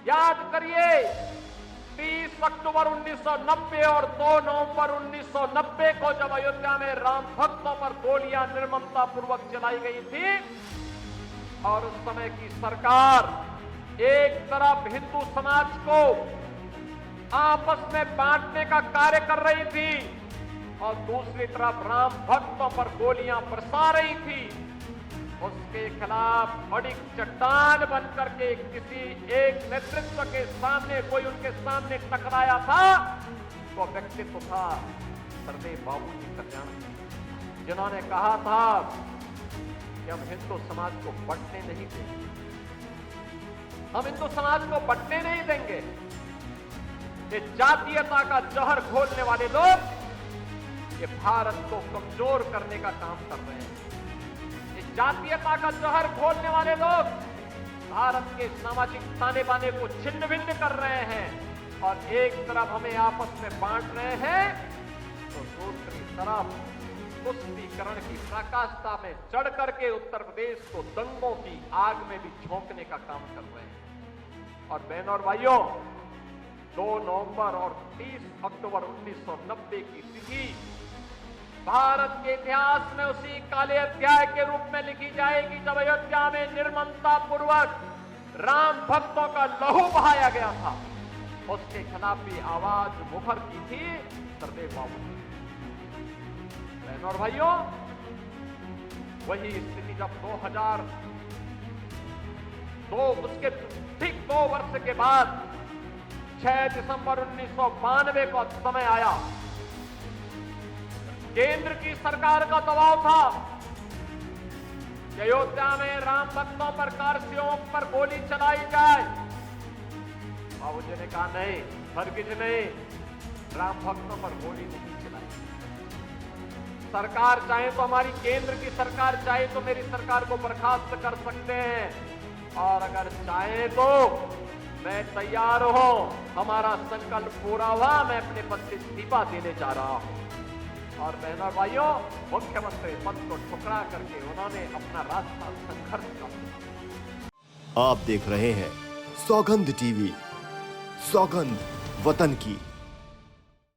याद करिए 30 अक्टूबर 1990 और 2 नवंबर 1990 को जब अयोध्या में राम भक्तों पर गोलियां निर्ममता पूर्वक चलाई गई थी और उस समय की सरकार एक तरफ हिंदू समाज को आपस में बांटने का कार्य कर रही थी और दूसरी तरफ राम भक्तों पर गोलियां बरसा रही थी, उसके खिलाफ बड़ी चट्टान बनकर के किसी एक नेतृत्व के सामने कोई उनके सामने टकराया था, वो व्यक्तित्व था सरदेव बाबूजी कल्याण, जिन्होंने कहा था कि हम हिंदू समाज को बंटने नहीं देंगे, हम हिंदू समाज को बंटने नहीं देंगे। ये जातीयता का जहर घोलने वाले लोग ये भारत को कमजोर करने का काम कर रहे हैं। ये जातीयता का जहर घोलने वाले लोग भारत के सामाजिक ताने बाने को छिन्न भिन्न कर रहे हैं और एक तरफ हमें आपस में बांट रहे हैं तो दूसरी तरफ तुष्टीकरण की पराकाष्ठा में चढ़ करके उत्तर प्रदेश को दंगों की आग में भी झोंकने का काम कर रहे हैं। और बहनों और भाइयों, 2 नवंबर और 30 अक्टूबर 1990 की तिथि भारत के इतिहास में उसी काले अध्याय के रूप में लिखी जाएगी जब अयोध्या में निर्ममता पूर्वक राम भक्तों का लहू बहाया गया था। उसके खिलाफ भी आवाज मुखर की थी सरदेव बाबू। बहनों और भाइयों, वही स्थिति जब 2002 उसके ठीक 2 वर्ष के बाद 6 दिसंबर 1992 को समय आया, केंद्र की सरकार का दबाव था कि अयोध्या में राम भक्तों पर कारसियों पर गोली चलाई जाए। बाबूजी ने कहा नहीं, हरगिज नहीं, राम भक्तों पर गोली नहीं चलाई। सरकार चाहे तो हमारी केंद्र की सरकार चाहे तो मेरी सरकार को बर्खास्त कर सकते हैं और अगर चाहे तो मैं तैयार हूं, हमारा संकल्प पूरा हुआ, मैं अपने पद से इस्तीफा देने जा रहा हूं। और बहनों और भाइयों, मुख्यमंत्री पद को ठुकरा करके उन्होंने अपना रास्ता संघर्ष का। आप देख रहे हैं सौगंध टीवी, सौगंध वतन की।